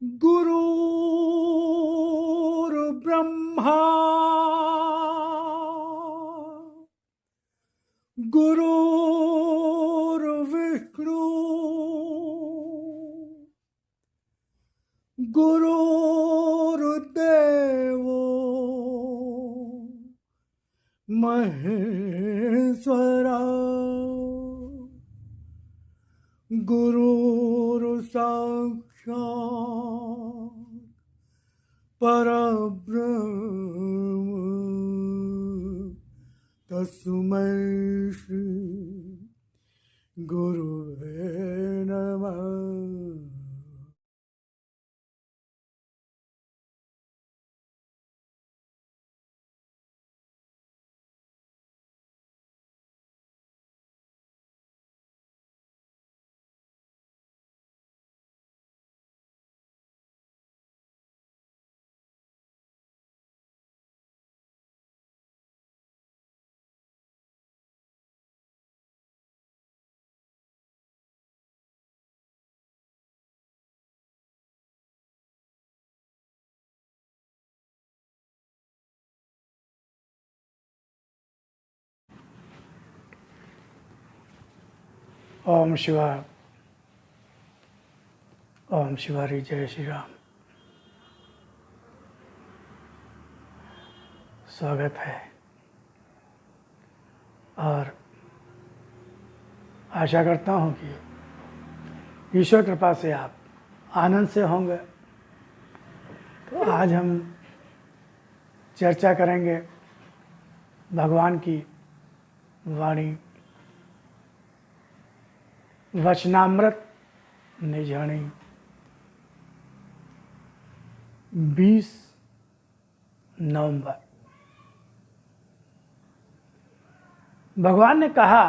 गुरुर्ब्रह्मा गुरुर्विष्णु गुरुर्देवो महेश्वरा गुरुर्साक्षात् परब्रह्म तस्मै श्री गुरुवे नमः। ओम शिवाय, ओम शिवारी, जय श्री राम। स्वागत है और आशा करता हूँ कि ईश्वर कृपा से आप आनंद से होंगे। तो आज हम चर्चा करेंगे भगवान की वाणी वचनामृत निजानी 20 नवंबर। भगवान ने कहा,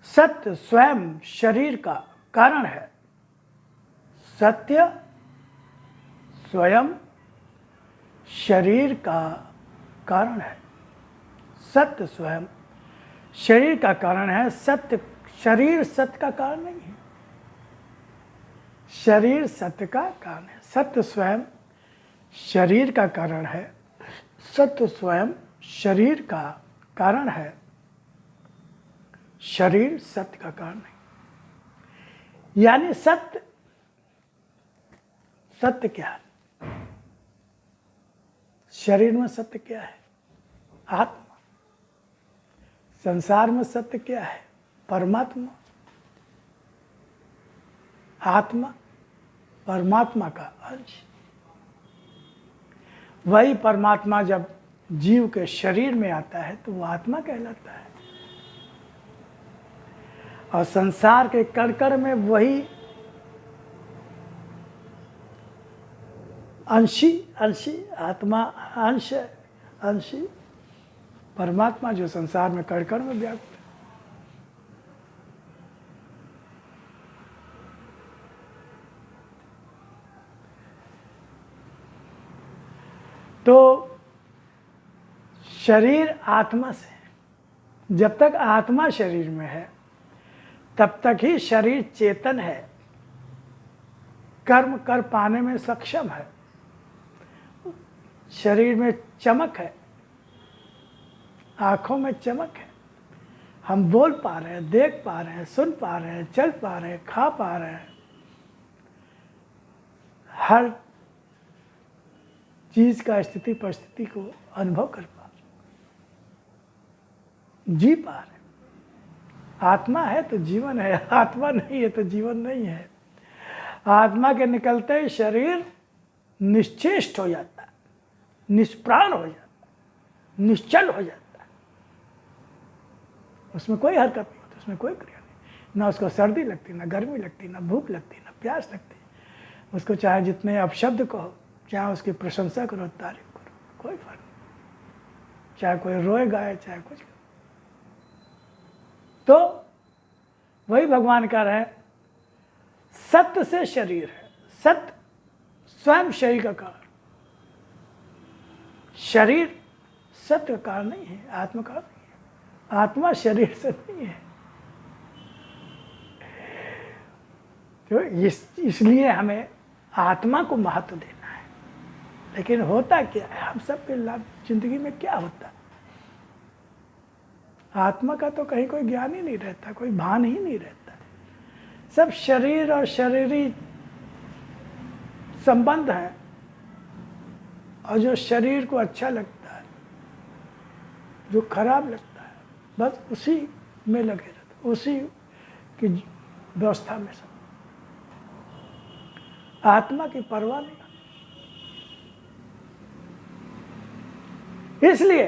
सत्य स्वयं शरीर का कारण है। सत्य स्वयं शरीर का कारण है। सत्य स्वयं शरीर का कारण है। सत्य शरीर सत्य का कारण नहीं है। शरीर सत्य का कारण है। सत्य स्वयं शरीर का कारण है। सत्य स्वयं शरीर का कारण है। शरीर सत्य का कारण नहीं। यानी सत्य, सत्य क्या है? शरीर में सत्य क्या है? आत्मा। संसार में सत्य क्या है? परमात्मा। आत्मा परमात्मा का अंश। वही परमात्मा जब जीव के शरीर में आता है तो वो आत्मा कहलाता है। और संसार के कण कण में वही अंशी अंशी आत्मा अंश अंशी परमात्मा जो संसार में कण कण में व्याप्त है। तो शरीर आत्मा से है। जब तक आत्मा शरीर में है तब तक ही शरीर चेतन है, कर्म कर पाने में सक्षम है। शरीर में चमक है, आंखों में चमक है। हम बोल पा रहे हैं, देख पा रहे हैं, सुन पा रहे हैं, चल पा रहे हैं, खा पा रहे हैं। हर चीज का स्थिति परिस्थिति को अनुभव कर पा रहे, जी पा रहे। आत्मा है तो जीवन है, आत्मा नहीं है तो जीवन नहीं है। आत्मा के निकलते ही शरीर निश्चेष्ट हो जाता है, निष्प्राण हो जाता है, निश्चल हो जाता है। उसमें कोई हरकत नहीं होती, उसमें कोई क्रिया नहीं। ना उसको सर्दी लगती, ना गर्मी लगती, ना भूख लगती, ना प्यास लगती। उसको चाहे जितने अपशब्द कहो, चाहे उसकी प्रशंसा करो, तारीफ करो, कोई फर्क नहीं। चाहे कोई रोए गाए, चाहे कुछ। तो वही भगवान कह रहे हैं, सत्य से शरीर है। सत्य स्वयं शरीर का कारण। शरीर सत्य का कारण नहीं है, आत्मा का नहीं है। आत्मा शरीर से नहीं है। तो इसलिए हमें आत्मा को महत्व देना है। लेकिन होता क्या है, हम सबके लाभ जिंदगी में क्या होता है, आत्मा का तो कहीं कोई ज्ञान ही नहीं रहता, कोई भान ही नहीं रहता। सब शरीर और शरीरी संबंध है, और जो शरीर को अच्छा लगता है, जो खराब लगता है, बस उसी में लगे रहते, उसी की व्यवस्था में सब। आत्मा की परवाह नहीं। इसलिए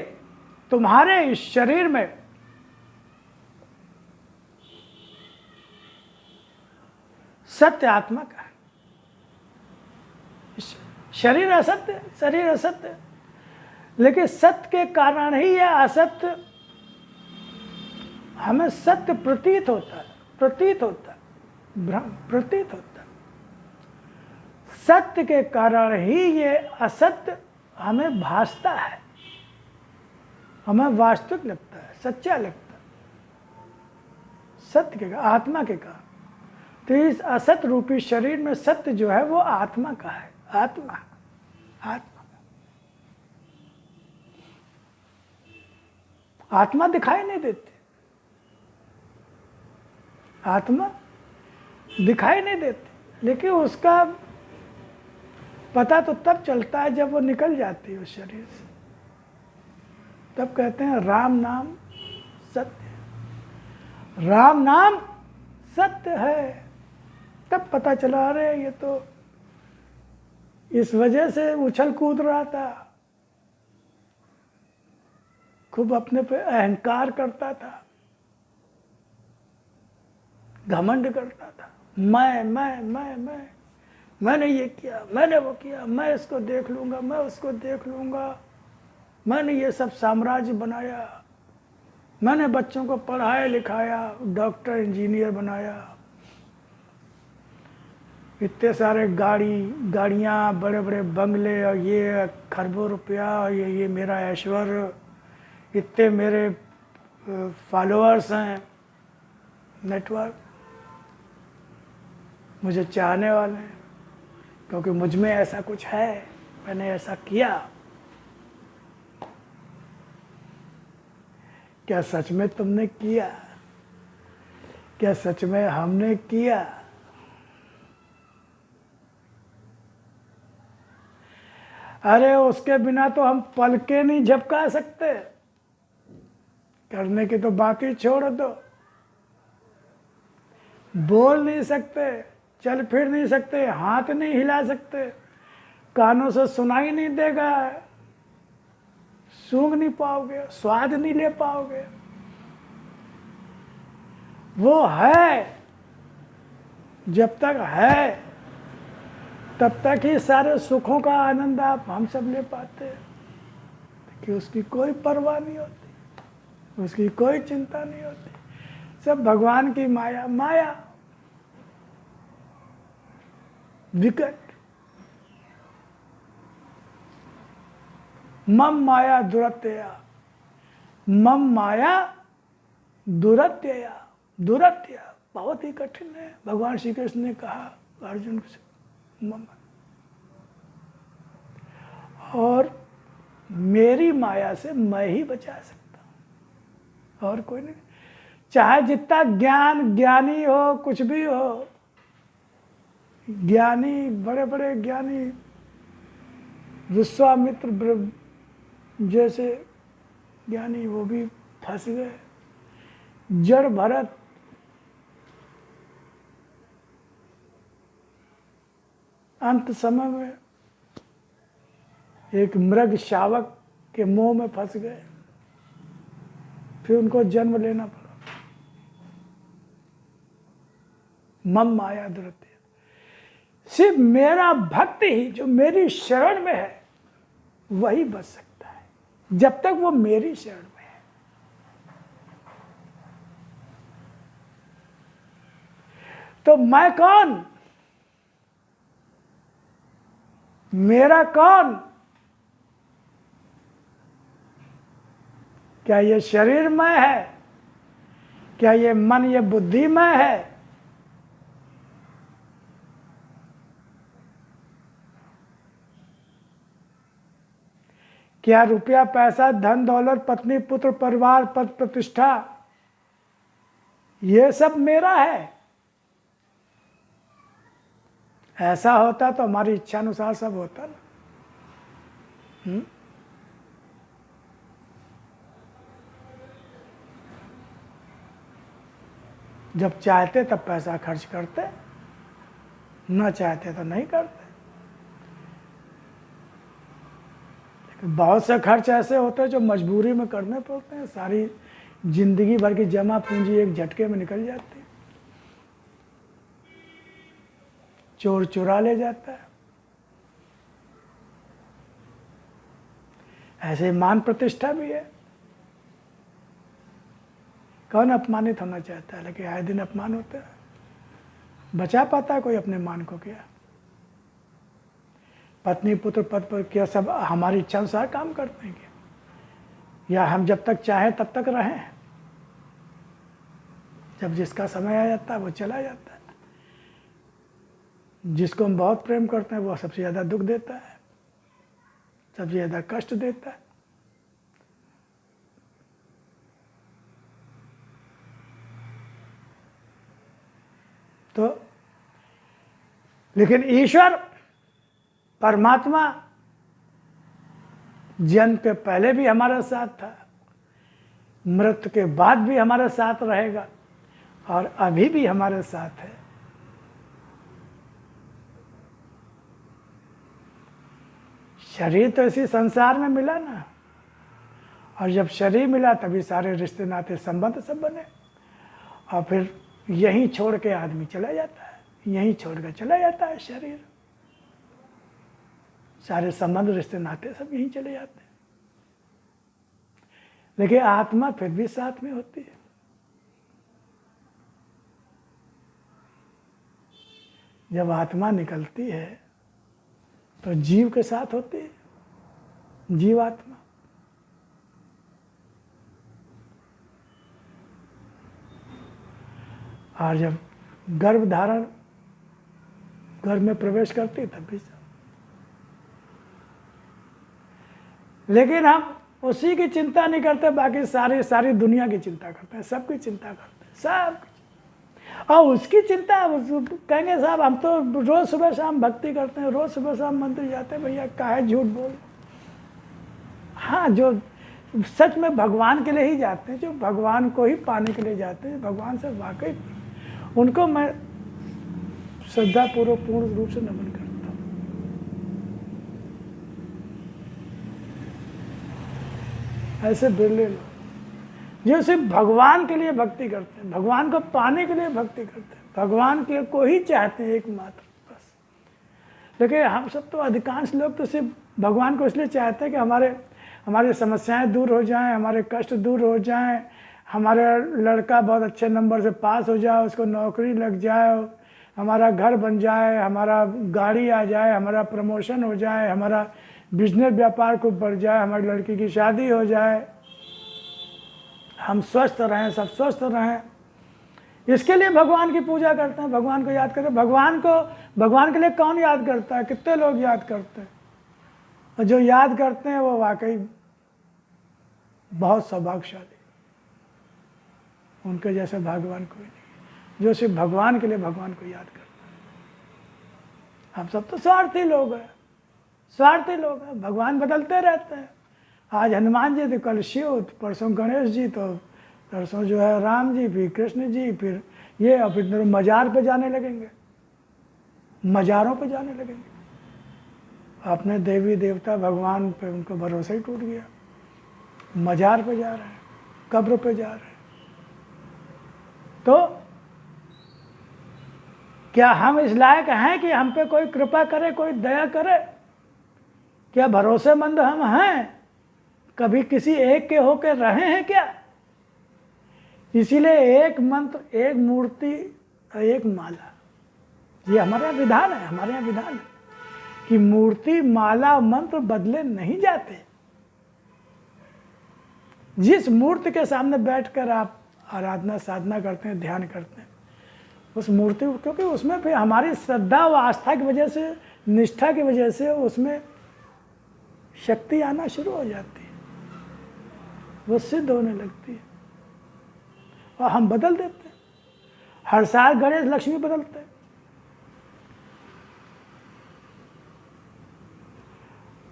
तुम्हारे इस शरीर में सत्य आत्मा का है। शरीर असत्य, शरीर असत्य, लेकिन सत्य के कारण ही यह असत्य हमें सत्य प्रतीत होता है, भ्रम प्रतीत होता है। सत्य के कारण ही ये असत्य हमें भासता है, हमें वास्तविक लगता है, सच्चा लगता है, सत्य के कारण, आत्मा के कारण। तो इस असत रूपी शरीर में सत्य जो है वो आत्मा का है, आत्मा आत्मा दिखाई नहीं देती, आत्मा दिखाई नहीं देती, लेकिन उसका पता तो तब चलता है जब वो निकल जाती है उस शरीर से। तब कहते हैं राम नाम सत्य, राम नाम सत्य है। तब पता चला, अरे ये तो इस वजह से उछल कूद रहा था, खूब अपने पे अहंकार करता था, घमंड करता था, मैंने ये किया, मैंने वो किया, मैं इसको देख लूंगा, मैं उसको देख लूंगा, मैंने ये सब साम्राज्य बनाया, मैंने बच्चों को पढ़ाया लिखाया, डॉक्टर इंजीनियर बनाया, इतने सारे गाड़ियाँ, बड़े बड़े बंगले, और ये खरबों रुपया, ये मेरा ऐश्वर्य, इतने मेरे फॉलोअर्स हैं, नेटवर्क, मुझे चाहने वाले हैं, क्योंकि मुझ में ऐसा कुछ है, मैंने ऐसा किया। क्या सच में तुमने किया? क्या सच में हमने किया? अरे उसके बिना तो हम पल के नहीं झपका सकते, करने की तो बात ही छोड़ दो, बोल नहीं सकते, चल फिर नहीं सकते, हाथ नहीं हिला सकते, कानों से सुनाई नहीं देगा, सूंघ नहीं पाओगे, स्वाद नहीं ले पाओगे। वो है, जब तक है तब तक ही सारे सुखों का आनंद आप हम सब ले पाते हैं, कि उसकी कोई परवाह नहीं होती, उसकी कोई चिंता नहीं होती। सब भगवान की माया, माया विकट, मम माया दुरत्यया, मम माया दुरत्यया, दुरत्य बहुत ही कठिन है। भगवान श्री कृष्ण ने कहा अर्जुन से, मम, और मेरी माया से मैं ही बचा सकता हूं, और कोई नहीं। चाहे जितना ज्ञानी हो, कुछ भी हो, ज्ञानी, बड़े बड़े ज्ञानी, विश्वामित्र जैसे ज्ञानी, वो भी फंस गए। जड़ भरत, अंत समय में एक मृग शावक के मोह में फंस गए, फिर उनको जन्म लेना पड़ा। मम माया दुरत्य, सिर्फ मेरा भक्त ही जो मेरी शरण में है वही बच सकता है, जब तक वो मेरी शरण में है। तो मैं कौन, मेरा कौन? क्या ये शरीर में है? क्या ये मन, ये बुद्धि में है? क्या रुपया पैसा धन दौलत पत्नी पुत्र परिवार पद प्रतिष्ठा ये सब मेरा है? ऐसा होता तो हमारी इच्छा अनुसार सब होता ना। जब चाहते तब पैसा खर्च करते, न चाहते तो नहीं करते। बहुत से खर्च ऐसे होते हैं जो मजबूरी में करने पड़ते हैं, सारी जिंदगी भर की जमा पूंजी एक झटके में निकल जाती है। चोर चुरा ले जाता है। ऐसे मान प्रतिष्ठा भी है। कौन अपमानित होना चाहता है, लेकिन आए दिन अपमान होता है। बचा पाता है कोई अपने मान को? क्या पत्नी पुत्र पद पर क्या सब हमारी इच्छा अनुसार काम करते हैं क्या? या हम जब तक चाहें तब तक रहें? जब जिसका समय आ जाता है वो चला जाता है। जिसको हम बहुत प्रेम करते हैं वो सबसे ज़्यादा दुख देता है, सबसे ज़्यादा कष्ट देता है। तो लेकिन ईश्वर परमात्मा जन्म के पहले भी हमारे साथ था, मृत्यु के बाद भी हमारे साथ रहेगा और अभी भी हमारे साथ है। शरीर तो इसी संसार में मिला ना, और जब शरीर मिला तभी सारे रिश्ते नाते संबंध सब बने, और फिर यहीं छोड़ के आदमी चला जाता है, यहीं छोड़ के चला जाता है शरीर। सारे संबंध रिश्ते नाते सब यहीं चले जाते हैं, लेकिन आत्मा फिर भी साथ में होती है। जब आत्मा निकलती है तो जीव के साथ होती है, जीवात्मा। और जब गर्भ धारण गर्भ में प्रवेश करती तब भी सब। लेकिन हम उसी की चिंता नहीं करते, बाकी सारी दुनिया की चिंता करते हैं, सबकी चिंता करते हैं, सब। और उसकी चिंता कहेंगे साहब हम तो रोज सुबह शाम भक्ति करते हैं, रोज सुबह शाम मंदिर जाते हैं, भैया काहे झूठ बोल। हाँ, जो सच में भगवान के लिए ही जाते हैं, जो भगवान को ही पाने के लिए जाते हैं, भगवान से वाकई उनको मैं श्रद्धापूर्वक पूर्ण रूप से नमन करता हूँ। ऐसे बिरले लोग जो सिर्फ भगवान के लिए भक्ति करते हैं, भगवान को पाने के लिए भक्ति करते हैं, भगवान के को ही चाहते हैं एकमात्र बस। लेकिन हम सब तो अधिकांश लोग तो सिर्फ भगवान को इसलिए चाहते हैं कि हमारी समस्याएं दूर हो जाएं, हमारे कष्ट दूर हो जाएं, हमारा लड़का बहुत अच्छे नंबर से पास हो जाए, उसको नौकरी लग जाए, हमारा घर बन जाए, हमारा गाड़ी आ जाए, हमारा प्रमोशन हो जाए, हमारा बिजनेस व्यापार खूब बढ़ जाए, हमारी लड़की की शादी हो जाए, हम स्वस्थ रहें, सब स्वस्थ रहें। इसके लिए भगवान की पूजा करते हैं, भगवान को याद करते हैं। भगवान के लिए कौन याद करता है? कितने लोग याद करते हैं? और जो याद करते हैं वो वाकई बहुत सौभाग्यशाली, उनके जैसे भगवान कोई नहीं, जो सिर्फ भगवान के लिए भगवान को याद करता है। हम सब तो स्वार्थी लोग हैं, स्वार्थी लोग हैं। भगवान बदलते रहते हैं, आज हनुमान जी तो कल शिव, तो परसों गणेश जी, तो परसों जो है राम जी, फिर कृष्ण जी, फिर ये, और फिर मजार पे जाने लगेंगे, मजारों पे जाने लगेंगे। अपने देवी देवता भगवान पे उनको भरोसा ही टूट गया, मजार पे जा रहे हैं, कब्र पे जा रहे हैं। तो क्या हम इस लायक हैं कि हम पे कोई कृपा करे, कोई दया करे? क्या भरोसेमंद हम हैं? कभी किसी एक के होकर रहे हैं क्या? इसीलिए एक मंत्र, एक मूर्ति, एक माला, ये हमारा विधान है, हमारे यहाँ विधान है कि मूर्ति, माला, मंत्र बदले नहीं जाते। जिस मूर्ति के सामने बैठकर आप आराधना साधना करते हैं, ध्यान करते हैं, उस मूर्ति, क्योंकि उसमें फिर हमारी श्रद्धा व आस्था की वजह से, निष्ठा की वजह से उसमें शक्ति आना शुरू हो जाती है, वो सिद्ध होने लगती है और हम बदल देते हैं। हर साल गणेश लक्ष्मी बदलते हैं,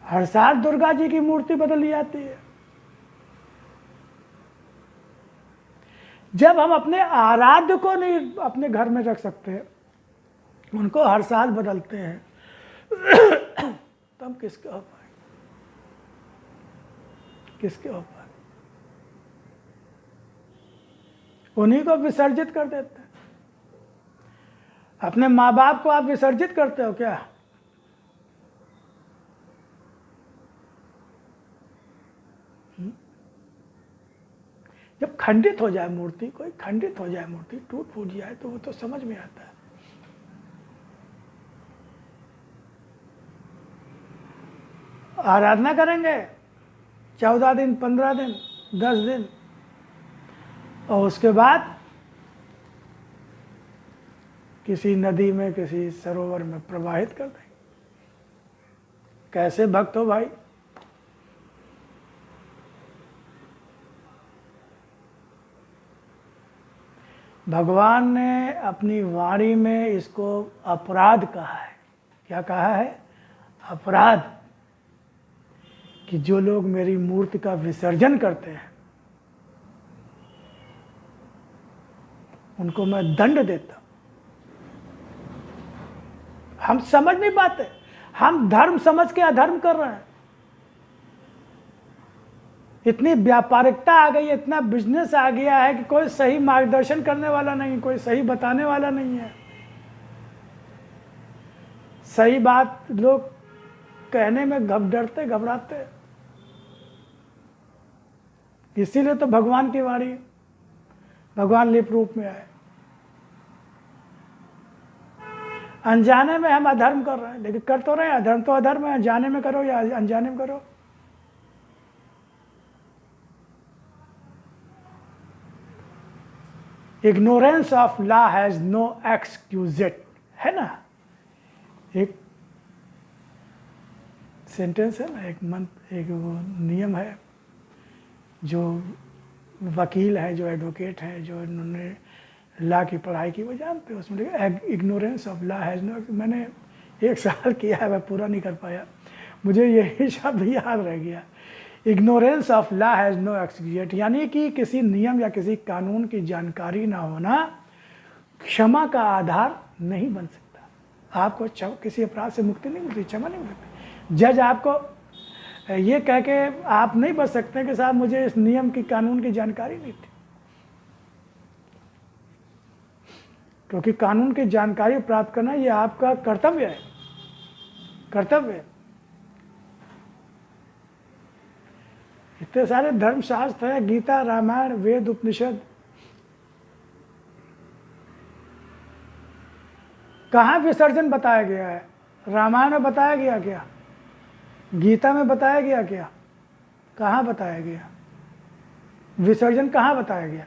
हर साल दुर्गा जी की मूर्ति बदली जाती है। जब हम अपने आराध्य को नहीं अपने घर में रख सकते, उनको हर साल बदलते हैं, तब किसके हो पाए, किसके हो पाए? उन्हीं को विसर्जित कर देते हैं। अपने माँ बाप को आप विसर्जित करते हो क्या? जब खंडित हो जाए मूर्ति, कोई खंडित हो जाए मूर्ति, टूट फूट जाए, तो वो तो समझ में आता है। आराधना करेंगे 14 दिन, 15 दिन, 10 दिन, और उसके बाद किसी नदी में, किसी सरोवर में प्रवाहित कर देंगे। कैसे भक्त हो भाई? भगवान ने अपनी वाणी में इसको अपराध कहा है। क्या कहा है? अपराध। कि जो लोग मेरी मूर्ति का विसर्जन करते हैं उनको मैं दंड देता हूं। हम समझ नहीं पाते, हम धर्म समझ के अधर्म कर रहे हैं। इतनी व्यापारिकता आ गई है, इतना बिजनेस आ गया है कि कोई सही मार्गदर्शन करने वाला नहीं, कोई सही बताने वाला नहीं है। सही बात लोग कहने में डरते, घबराते। इसीलिए तो भगवान की वाणी, भगवान लिप रूप में आए। अनजाने में हम अधर्म कर रहे हैं, लेकिन कर तो रहे हैं। अधर्म तो अधर्म है, जाने में करो या अनजाने में करो। Ignorance of law has no excuse, है ना? एक सेंटेंस है ना, एक मंत्र, एक वो नियम है। जो वकील है, जो एडवोकेट है, जो इन्होंने लॉ की पढ़ाई की, वो जानते हैं। उसमें ignorance of law has no. मैंने 1 साल किया है, मैं पूरा नहीं कर पाया, मुझे यही शब्द याद रह गया। Ignorance of law has no excuse, यानी कि किसी नियम या किसी कानून की जानकारी ना होना क्षमा का आधार नहीं बन सकता। आपको किसी अपराध से मुक्ति नहीं मिलती, क्षमा नहीं मिलती। जज आपको ये कह के आप नहीं बच सकते कि साहब मुझे इस नियम की, कानून की जानकारी नहीं थी, क्योंकि कानून की जानकारी प्राप्त करना ये आपका कर्तव्य है, कर्तव्य है। इतने सारे धर्मशास्त्र हैं, गीता, रामायण, वेद, उपनिषद। कहाँ विसर्जन बताया गया है? रामायण में बताया गया क्या? गीता में बताया गया क्या? कहाँ बताया गया? विसर्जन कहाँ बताया गया?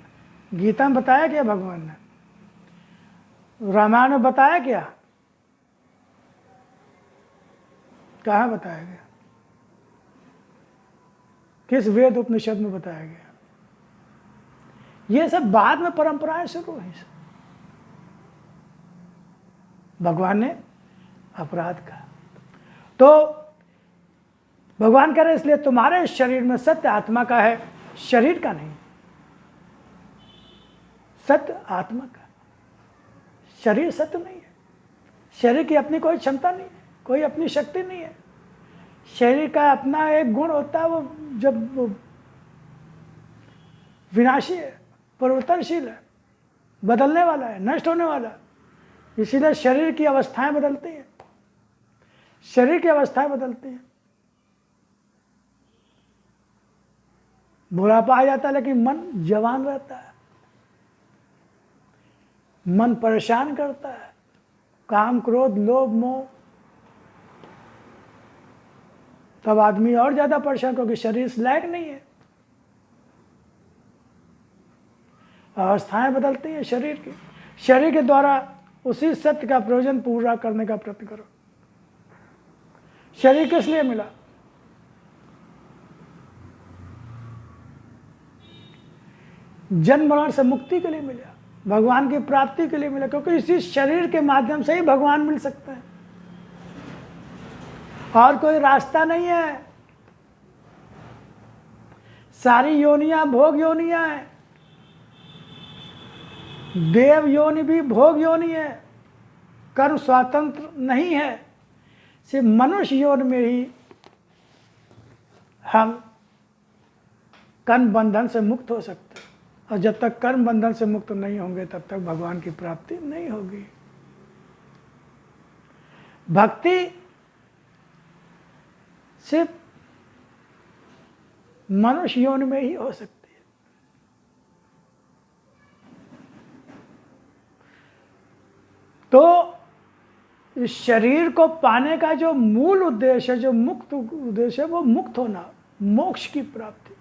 गीता में बताया क्या भगवान ने? रामायण में बताया क्या? कहाँ बताया गया? किस वेद उपनिषद में बताया गया? ये सब बाद में परंपराएं शुरू हुई। भगवान ने अपराध कहा, तो भगवान कह रहे इसलिए तुम्हारे शरीर में सत्य आत्मा का है, शरीर का नहीं। सत्य आत्मा का, शरीर सत्य नहीं है। शरीर की अपनी कोई क्षमता नहीं है, कोई अपनी शक्ति नहीं है। शरीर का अपना एक गुण होता है, वो जब वो विनाशी है, परिवर्तनशील है, बदलने वाला है, नष्ट होने वाला है। इसीलिए शरीर की अवस्थाएं बदलती हैं, शरीर की अवस्थाएं बदलती हैं। बुढ़ापा आ जाता है, लेकिन मन जवान रहता है। मन परेशान करता है, काम, क्रोध, लोभ, मोह। तब आदमी और ज्यादा परेशान, क्योंकि शरीर इस लायक नहीं है। अवस्थाएं बदलती हैं शरीर की। शरीर के द्वारा उसी सत्य का प्रयोजन पूरा करने का प्रयत्न करो। शरीर किस लिए मिला? जन्म मरण से मुक्ति के लिए मिला, भगवान की प्राप्ति के लिए मिला, क्योंकि इसी शरीर के माध्यम से ही भगवान मिल सकते हैं, और कोई रास्ता नहीं है। सारी योनियां भोग योनियां हैं, देव योनि भी भोग योनि है, कर्म स्वतंत्र नहीं है। सिर्फ मनुष्य योनि में ही हम कर्म बंधन से मुक्त हो सकते हैं, और जब तक कर्म बंधन से मुक्त नहीं होंगे तब तक भगवान की प्राप्ति नहीं होगी। भक्ति सिर्फ मनुष्य योनि में ही हो सकती है। तो इस शरीर को पाने का जो मूल उद्देश्य है, जो मुक्त उद्देश्य है, वो मुक्त होना, मोक्ष की प्राप्ति,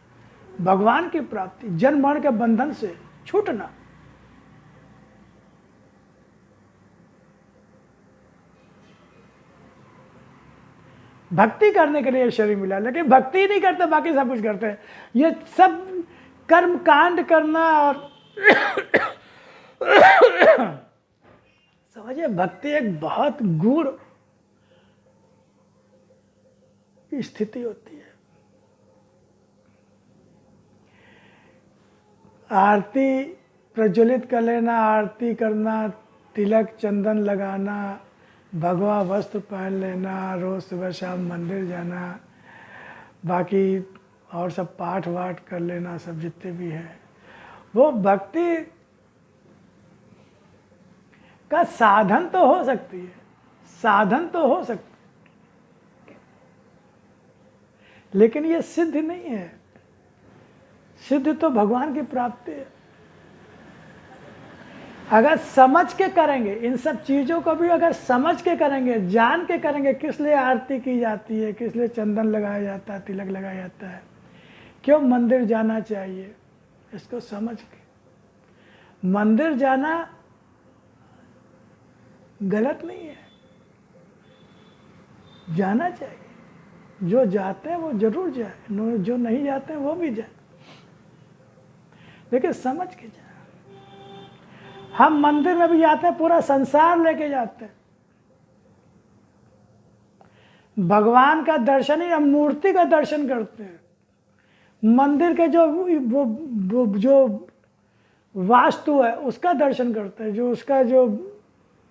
भगवान की प्राप्ति, जन्म मरण के बंधन से छूटना। भक्ति करने के लिए शरीर मिला, लेकिन भक्ति नहीं करते, बाकी सब कुछ करते हैं। ये सब कर्म कांड करना और समझिए, भक्ति एक बहुत गूढ़ स्थिति होती है। आरती प्रज्वलित कर लेना, आरती करना, तिलक चंदन लगाना, भगवा वस्त्र पहन लेना, रोज सुबह शाम मंदिर जाना, बाकी और सब पाठ वाठ कर लेना, सब जितने भी हैं, वो भक्ति का साधन तो हो सकती है, साधन तो हो सकती है, लेकिन ये सिद्ध नहीं है। सिद्ध तो भगवान की प्राप्ति है। अगर समझ के करेंगे, इन सब चीज़ों को भी अगर समझ के करेंगे, जान के करेंगे, किस लिए आरती की जाती है, किस लिए चंदन लगाया जाता है, तिलक लगाया जाता है, क्यों मंदिर जाना चाहिए, इसको समझ के। मंदिर जाना गलत नहीं है, जाना चाहिए। जो जाते हैं वो जरूर जाए, जो नहीं जाते हैं वो भी जाए, लेकिन समझ के जाए। हम मंदिर में भी जाते हैं, पूरा संसार लेके जाते हैं। भगवान का दर्शन ही, हम मूर्ति का दर्शन करते हैं। मंदिर के जो वास्तु है उसका दर्शन करते हैं, जो उसका जो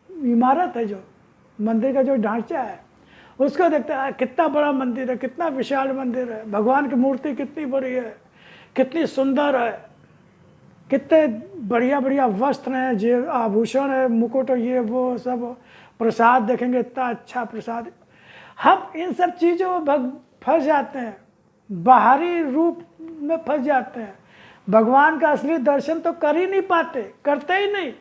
इमारत है, जो मंदिर का जो ढांचा है उसको देखते हैं। कितना बड़ा मंदिर है, कितना विशाल मंदिर है, भगवान की मूर्ति कितनी बड़ी है, कितनी सुंदर है, कितने बढ़िया बढ़िया वस्त्र हैं, जे आभूषण है, मुकुट, ये वो सब, प्रसाद देखेंगे इतना अच्छा प्रसाद। हम इन सब चीज़ों में फंस जाते हैं, बाहरी रूप में फंस जाते हैं। भगवान का असली दर्शन तो कर ही नहीं पाते, करते ही नहीं।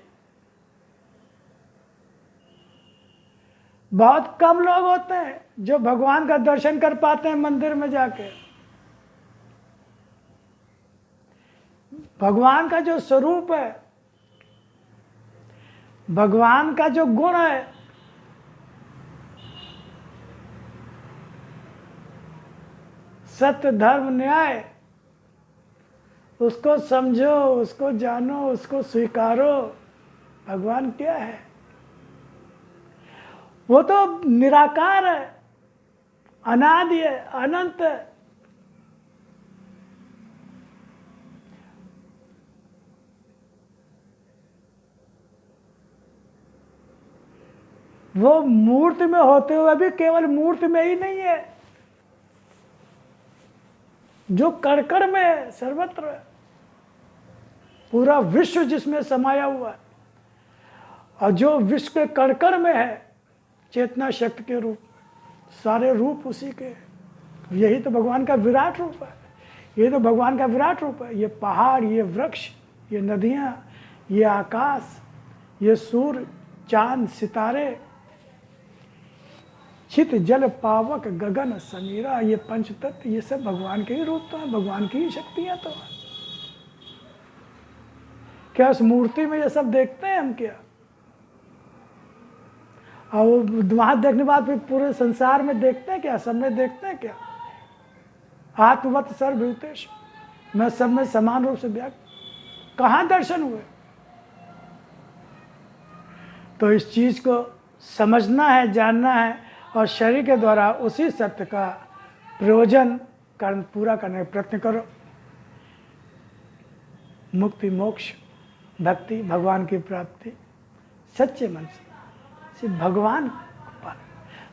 बहुत कम लोग होते हैं जो भगवान का दर्शन कर पाते हैं मंदिर में जाके। भगवान का जो स्वरूप है, भगवान का जो गुण है, सत्य धर्म न्याय, उसको समझो, उसको जानो, उसको स्वीकारो। भगवान क्या है? वो तो निराकार है, अनादि है, अनंत है। वो मूर्ति में होते हुए भी केवल मूर्ति में ही नहीं है, जो कण में है, सर्वत्र है। पूरा विश्व जिसमें समाया हुआ है, और जो विश्व के कण में है, चेतना शक्ति के रूप, सारे रूप उसी के। यही तो भगवान का विराट रूप है, ये तो भगवान का विराट रूप है। ये पहाड़, ये वृक्ष, ये नदियाँ, ये आकाश, ये सूर्य, चांद, सितारे, चित जल पावक गगन समीरा, ये पंच तत्व, ये सब भगवान के ही रूप तो है, भगवान की ही शक्तियाँ तो है। क्या उस मूर्ति में ये सब देखते हैं हम? क्या? और वहां देखने के बाद फिर पूरे संसार में देखते हैं क्या? सब में देखते हैं क्या? आत्मवत सर्वभूतेषु, मैं सब में समान रूप से व्याप्त। कहाँ दर्शन हुए? तो इस चीज़ को समझना है, जानना है, और शरीर के द्वारा उसी सत्य का प्रयोजन पूरा करने का प्रयत्न करो। मुक्ति, मोक्ष, भक्ति, भगवान की प्राप्ति सच्चे मन से सिर्फ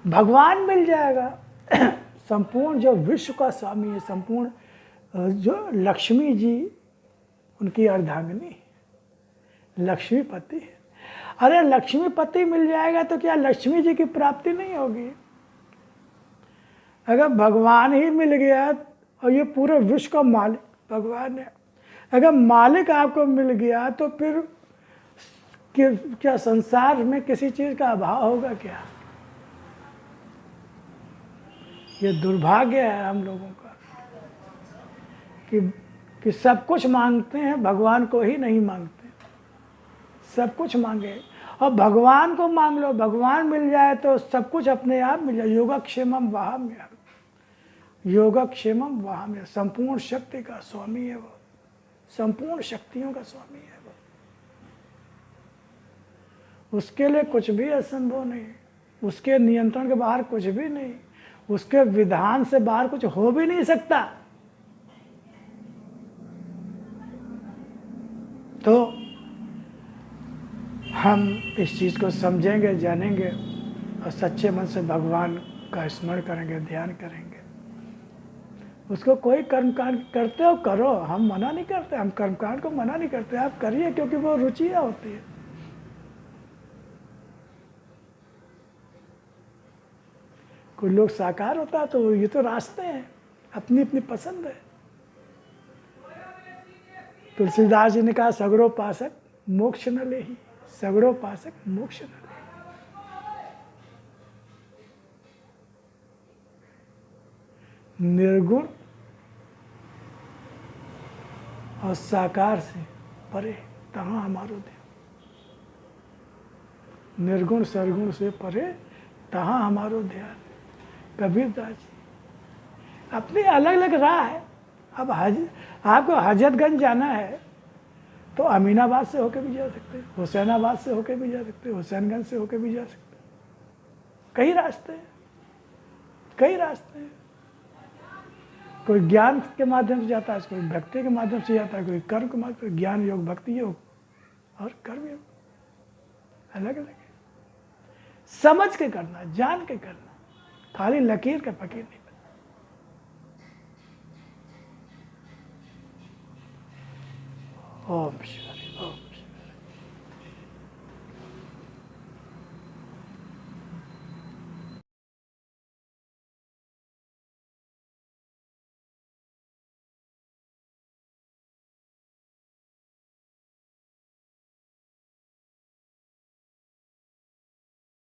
भगवान मिल जाएगा। संपूर्ण जो विश्व का स्वामी है, संपूर्ण जो लक्ष्मी जी उनकी अर्धांगिनी, लक्ष्मीपति है। अरे लक्ष्मीपति मिल जाएगा तो क्या लक्ष्मी जी की प्राप्ति नहीं होगी? अगर भगवान ही मिल गया, और ये पूरे विश्व का मालिक भगवान है, अगर मालिक आपको मिल गया तो फिर क्या संसार में किसी चीज़ का अभाव होगा क्या? ये दुर्भाग्य है हम लोगों का कि सब कुछ मांगते हैं, भगवान को ही नहीं मांगते। सब कुछ मांगे और भगवान को मांग लो, भगवान मिल जाए तो सब कुछ अपने आप मिल जाए। योगक्षेमम वहाम्यहम्, योगक्षेमम वहाम्यहम्। संपूर्ण शक्ति का स्वामी है वो, संपूर्ण शक्तियों का स्वामी है वो। उसके लिए कुछ भी असंभव नहीं, उसके नियंत्रण के बाहर कुछ भी नहीं, उसके विधान से बाहर कुछ हो भी नहीं सकता। तो हम इस चीज़ को समझेंगे, जानेंगे और सच्चे मन से भगवान का स्मरण करेंगे, ध्यान करेंगे। उसको कोई कर्मकांड करते हो करो, हम मना नहीं करते, हम कर्मकांड को मना नहीं करते, आप करिए, क्योंकि वो रुचियाँ होती है। कोई लोग साकार होता है तो ये तो रास्ते हैं, अपनी अपनी पसंद है। तुलसीदास जी ने कहा, सगड़ो पासक मोक्ष न लेहि, सगड़ो पासक मोक्ष न लेहि। निर्गुण और साकार से परे तहाँ हमारो ध्यान, निर्गुण सरगुण से परे तहाँ हमारो ध्यान। कबीरदास जी, अपनी अलग अलग राह है। अब आपको हजरतगंज जाना है तो अमीनाबाद से होके भी जा सकते हैं, हुसैनाबाद से होके भी जा सकते हैं, हुसैनगंज से होके भी जा सकते हैं। कई रास्ते हैं, कई रास्ते हैं। कोई ज्ञान के माध्यम से जाता है, कोई भक्ति के माध्यम से जाता है, कोई कर्म के माध्यम से, ज्ञान योग, भक्ति योग और कर्म योग अलग अलग है। समझ के करना, जान के करना, खाली लकीर के फकीर नहीं बनना। ओम शिवाय।